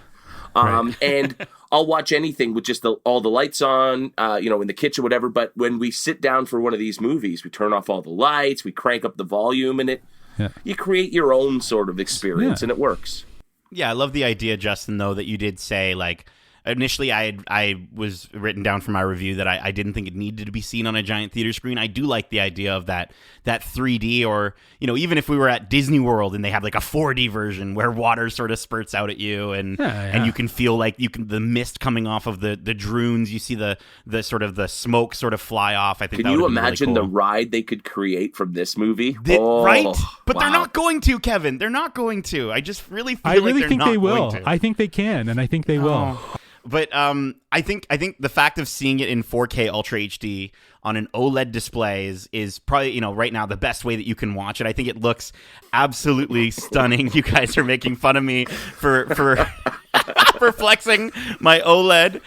And I'll watch anything with just all the lights on, in the kitchen, whatever. But when we sit down for one of these movies, we turn off all the lights, we crank up the volume, and you create your own sort of experience, and it works. Yeah, I love the idea, Justin, though, that you did say, like, initially I was written down for my review that I didn't think it needed to be seen on a giant theater screen. I do like the idea of that 3D, or even if we were at Disney World and they have like a 4D version where water sort of spurts out at you and you can feel like the mist coming off of the drones. You see the sort of the smoke sort of fly off. I think. Can you imagine really cool. the ride they could create from this movie? Right? But they're not going to, Kevin. They're not going to. I just really feel like they're not going to. I think they can, and I think they will. But I think the fact of seeing it in 4K Ultra HD on an OLED display is probably, right now the best way that you can watch it. I think it looks absolutely stunning. You guys are making fun of me for for flexing my OLED.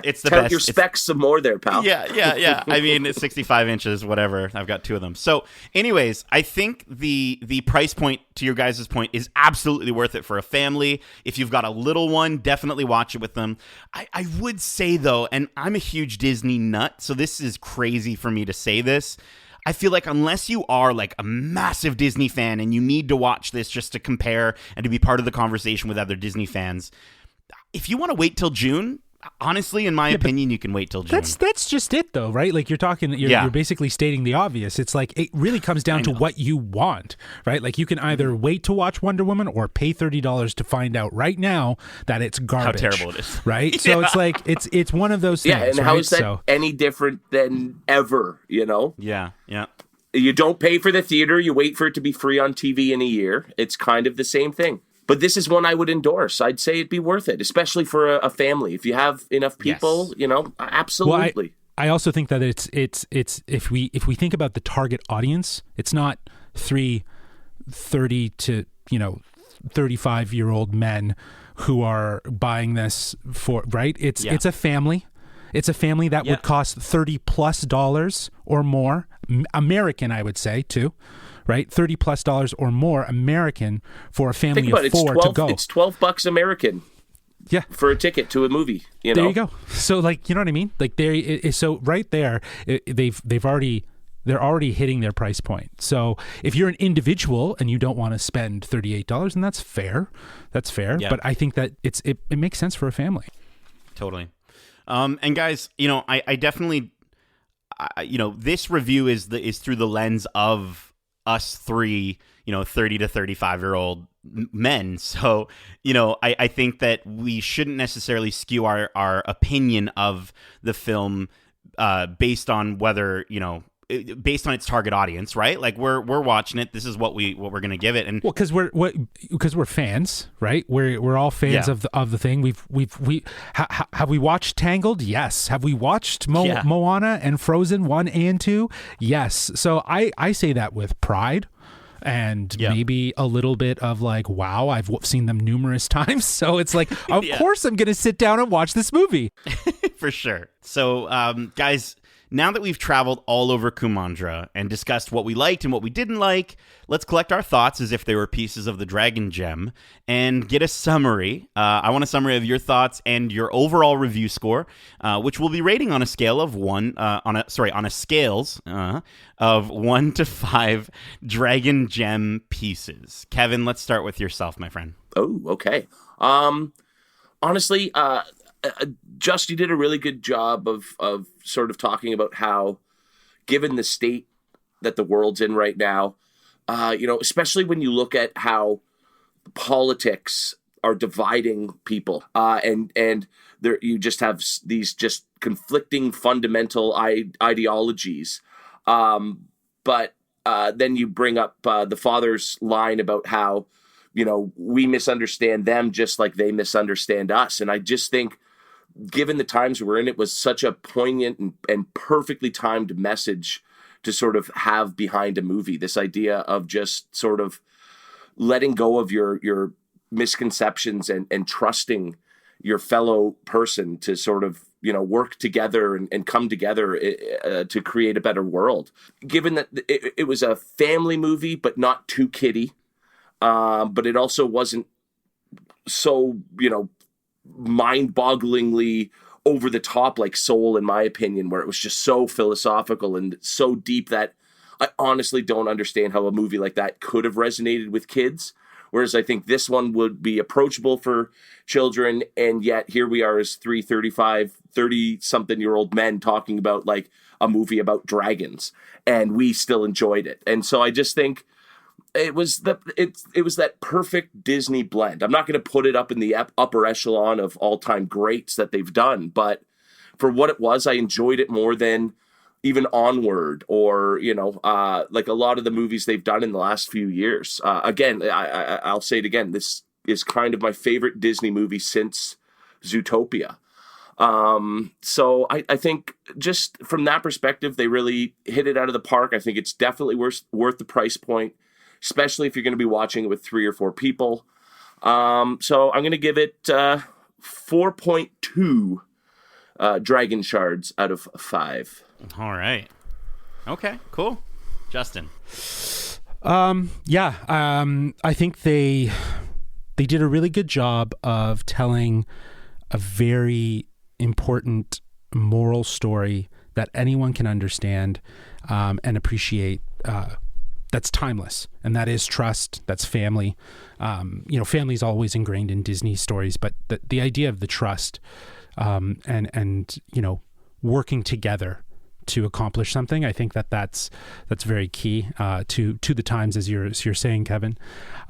It's the best. Your specs some more there, pal. Yeah. I mean, it's 65 inches, whatever. I've got 2 of them. So anyways, I think the price point, to your guys' point, is absolutely worth it for a family. If you've got a little one, definitely watch it with them. I would say, though, and I'm a huge Disney nut, so this is crazy for me to say this, I feel like unless you are like a massive Disney fan and you need to watch this just to compare and to be part of the conversation with other Disney fans, if you want to wait till June, honestly, in my opinion, you can wait till June. That's just it, though, right? Like you're basically stating the obvious. It's like it really comes down to what you want, right? Like you can either wait to watch Wonder Woman or pay $30 to find out right now that it's garbage. How terrible it is, right? So it's like it's one of those things. Yeah, and how is that any different than ever? You know? Yeah. You don't pay for the theater. You wait for it to be free on TV in a year. It's kind of the same thing. But this is one I would endorse. I'd say it'd be worth it, especially for a family. If you have enough people, absolutely. Well, I also think that it's if we think about the target audience, it's not 30 to 35-year-old men who are buying this for, right? It's a family. It's a family that would cost $30+ or more, American, I would say, too. Right, $30+ or more American for a family of four to go. It's $12 American. Yeah, for a ticket to a movie. There you go. So, like, you know what I mean? Like, so right there, they're already hitting their price point. So, if you're an individual and you don't want to spend $38, then that's fair. That's fair. Yeah. But I think that it makes sense for a family. Totally. And guys, I definitely, this review is through the lens of us three, 30 to 35-year-old men. So, I think that we shouldn't necessarily skew our opinion of the film based on whether, based on its target audience, right? Like we're watching it. This is what we're going to give it. And because we're fans, right? We're all fans of the thing. Have we watched Tangled? Yes. Have we watched Moana and Frozen 1 and 2? Yes. So I say that with pride. And maybe a little bit of like, wow, I've seen them numerous times. So it's like, of course I'm going to sit down and watch this movie. For sure. So, guys, now that we've traveled all over Kumandra and discussed what we liked and what we didn't like, let's collect our thoughts as if they were pieces of the Dragon Gem and get a summary. I want a summary of your thoughts and your overall review score, which we'll be rating on a scale of of 1 to 5 Dragon Gem pieces. Kevin, let's start with yourself, my friend. Oh, okay. Honestly, Just, you did a really good job of sort of talking about how, given the state that the world's in right now, especially when you look at how politics are dividing people, and there you just have these just conflicting fundamental ideologies. But then you bring up the father's line about how, we misunderstand them just like they misunderstand us. And I just think, given the times we're in, it was such a poignant and perfectly timed message to sort of have behind a movie. This idea of just sort of letting go of your misconceptions and trusting your fellow person to sort of, work together and come together to create a better world. Given that it was a family movie, but not too kiddie, but it also wasn't so, mind-bogglingly over the top like Soul, in my opinion, where it was just so philosophical and so deep that I honestly don't understand how a movie like that could have resonated with kids. Whereas I think this one would be approachable for children, and yet here we are as 30-something-year-old men talking about like a movie about dragons, and we still enjoyed it. And so I just think it was that perfect Disney blend. I'm not going to put it up in the upper echelon of all-time greats that they've done, but for what it was, I enjoyed it more than even Onward or, like a lot of the movies they've done in the last few years. Again, I'll say it again. This is kind of my favorite Disney movie since Zootopia. So I think just from that perspective, they really hit it out of the park. I think it's definitely worth the price point, especially if you're going to be watching it with 3 or 4 people. So I'm going to give it 4.2 dragon shards out of 5. All right. Okay, cool. Justin. I think they did a really good job of telling a very important moral story that anyone can understand and appreciate. That's timeless, and that is trust. That's family. Family is always ingrained in Disney stories, but the idea of the trust and working together to accomplish something. I think that's very key to the times, as you're saying, Kevin.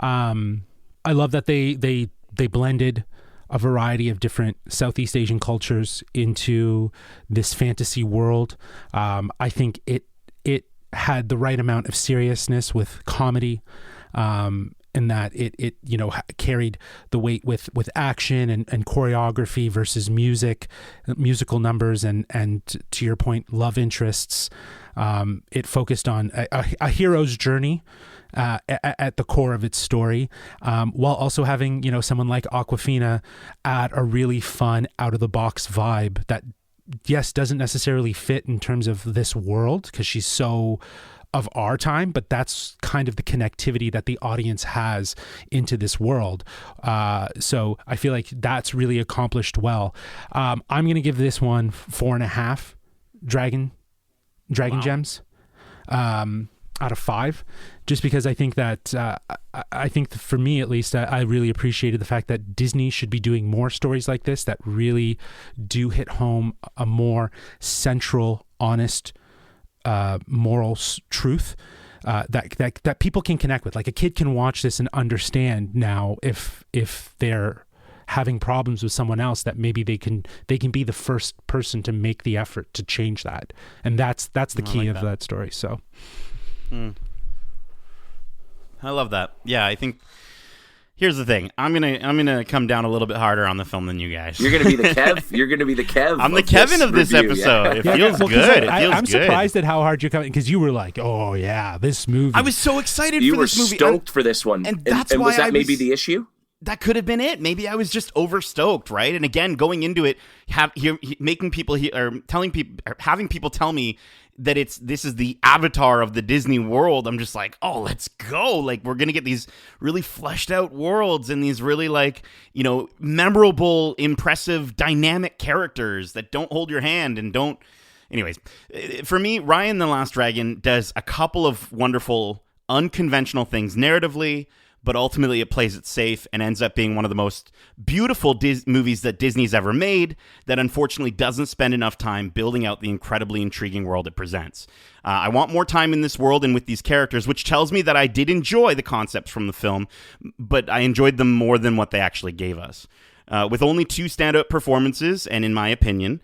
I love that they blended a variety of different Southeast Asian cultures into this fantasy world. I think it had the right amount of seriousness with comedy, in that it carried the weight with action and choreography versus musical numbers, and to your point, love interests. It focused on a hero's journey at the core of its story, while also having someone like Awkwafina add a really fun, out of the box vibe that, yes, doesn't necessarily fit in terms of this world because she's so of our time, but that's kind of the connectivity that the audience has into this world. So I feel like that's really accomplished well. I'm going to give this one 4.5 dragon gems out of 5, just because I think that I think for me at least, I really appreciated the fact that Disney should be doing more stories like this that really do hit home a more central, honest, moral truth that people can connect with. Like a kid can watch this and understand now if they're having problems with someone else, that maybe they can be the first person to make the effort to change that, and that's the key of that story. So I love that. Yeah, I think here's the thing. I'm gonna come down a little bit harder on the film than you guys. You're gonna be the Kev. You're gonna be the Kev. I'm the Kevin of this episode. Yeah. It feels good. I'm surprised at how hard you're coming, because you were like, "Oh yeah, this movie." I was so excited for this movie. You were stoked for this one, and that's why was that maybe the issue? That could have been it. Maybe I was just overstoked, right? And again, going into it, having people tell me that this is the avatar of the Disney world. I'm just like, oh, let's go. Like, we're going to get these really fleshed out worlds and these really memorable, impressive, dynamic characters that don't hold your hand and don't. Anyways, for me, Raya and the Last Dragon does a couple of wonderful, unconventional things narratively, but ultimately it plays it safe and ends up being one of the most beautiful movies that Disney's ever made that unfortunately doesn't spend enough time building out the incredibly intriguing world it presents. I want more time in this world and with these characters, which tells me that I did enjoy the concepts from the film, but I enjoyed them more than what they actually gave us. With only 2 standout performances, and in my opinion,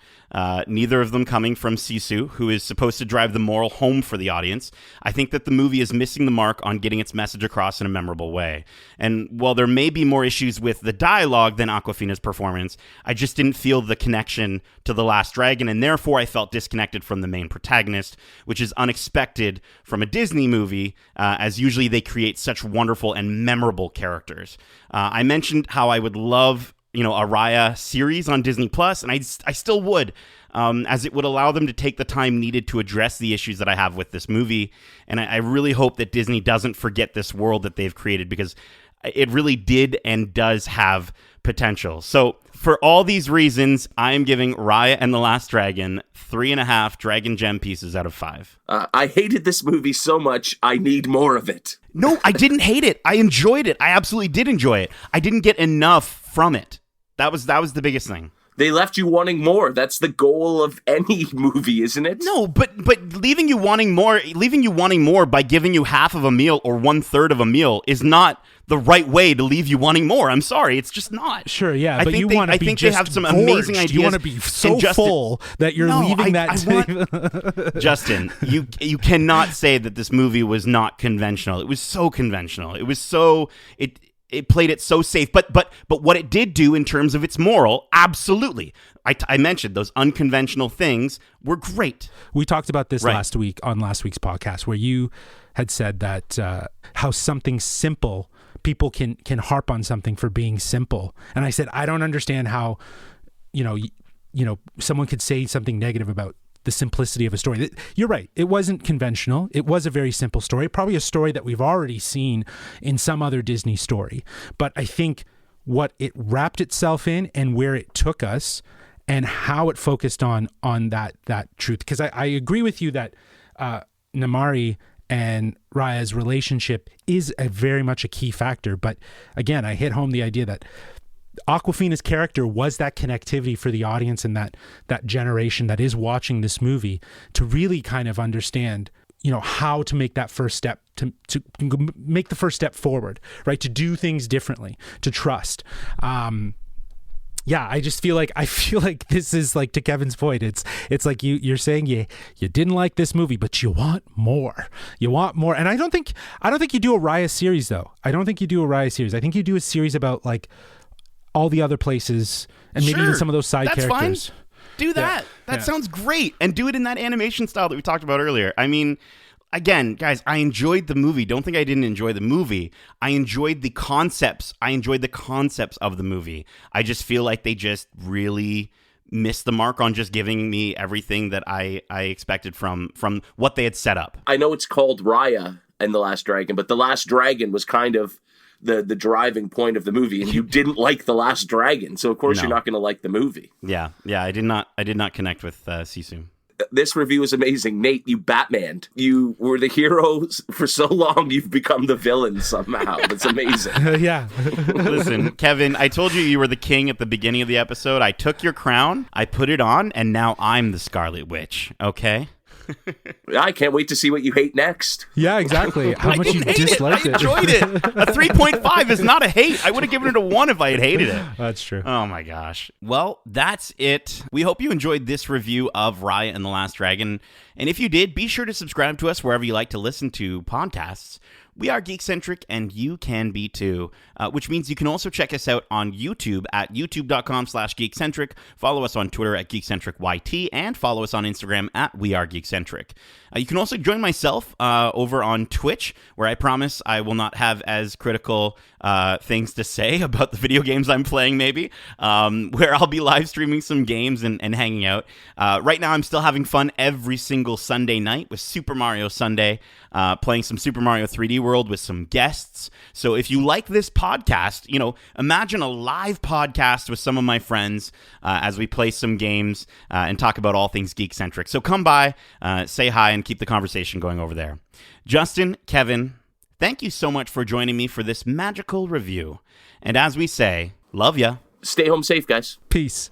neither of them coming from Sisu, who is supposed to drive the moral home for the audience, I think that the movie is missing the mark on getting its message across in a memorable way. And while there may be more issues with the dialogue than Awkwafina's performance, I just didn't feel the connection to The Last Dragon, and therefore I felt disconnected from the main protagonist, which is unexpected from a Disney movie, as usually they create such wonderful and memorable characters. I mentioned how I would love a Raya series on Disney Plus, and I still would, as it would allow them to take the time needed to address the issues that I have with this movie. And I really hope that Disney doesn't forget this world that they've created, because it really did and does have potential. So for all these reasons, I am giving Raya and the Last Dragon 3.5 Dragon Gem pieces out of 5. I hated this movie so much, I need more of it. No, I didn't hate it. I enjoyed it. I absolutely did enjoy it. I didn't get enough from it. That was the biggest thing. They left you wanting more. That's the goal of any movie, isn't it? No, but leaving you wanting more by giving you half of a meal or 1/3 of a meal is not the right way to leave you wanting more. I'm sorry, it's just not. Sure, yeah, but you want to be just they have some amazing ideas. You want to be so full that you're leaving that. Justin, you cannot say that this movie was not conventional. It was so conventional. It was so It played it so safe, but what it did do in terms of its moral, absolutely. I mentioned those unconventional things were great. We talked about this last week on last week's podcast, where you had said that how something simple, people can harp on something for being simple, and I said I don't understand how someone could say something negative about the simplicity of a story. You're right. It wasn't conventional. It was a very simple story, probably a story that we've already seen in some other Disney story. But I think what it wrapped itself in and where it took us and how it focused on that truth. Because I agree with you that Namaari and Raya's relationship is very much a key factor. But again, I hit home the idea that Awkwafina's character was that connectivity for the audience and that generation that is watching this movie to really kind of understand, how to make that first step, to make the first step forward, right? To do things differently, to trust. I just feel like this is like, to Kevin's point, it's like you're saying you didn't like this movie, but you want more. And I don't think you do a Raya series though. I don't think you do a Raya series. I think you do a series about like all the other places and maybe even some of those side characters. Fine. Do that. That sounds great. And do it in that animation style that we talked about earlier. I mean, again, guys, I enjoyed the movie. Don't think I didn't enjoy the movie. I enjoyed the concepts. Of the movie. I just feel like they just really missed the mark on just giving me everything that I expected from what they had set up. I know it's called Raya and The Last Dragon, but The Last Dragon was kind of the driving point of the movie, and you didn't like The Last Dragon, so of course you're not going to like the movie. Yeah, I did not connect with Sisu. This review is amazing. Nate, you Batmaned. You were the heroes for so long, you've become the villain somehow. That's amazing. Yeah. Listen, Kevin, I told you were the king at the beginning of the episode. I took your crown, I put it on, and now I'm the Scarlet Witch, okay? I can't wait to see what you hate next. Yeah, exactly. How much you disliked it. I enjoyed it. A 3.5 is not a hate. I would have given it a 1 if I had hated it. That's true. Oh my gosh. Well, that's it. We hope you enjoyed this review of Raya and the Last Dragon. And if you did, be sure to subscribe to us wherever you like to listen to podcasts. We are Geekcentric, and you can be too, which means you can also check us out on YouTube at youtube.com/geekcentric, follow us on Twitter at geekcentricyt, and follow us on Instagram at wearegeekcentric. You can also join myself over on Twitch, where I promise I will not have as critical things to say about the video games I'm playing, maybe, where I'll be live streaming some games and hanging out. Right now, I'm still having fun every single Sunday night with Super Mario Sunday, playing some Super Mario 3D World with some guests. So if you like this podcast, imagine a live podcast with some of my friends as we play some games and talk about all things geek-centric. So come by, say hi, and keep the conversation going over there. Justin, Kevin, thank you so much for joining me for this magical review. And as we say, love ya. Stay home safe, guys. Peace.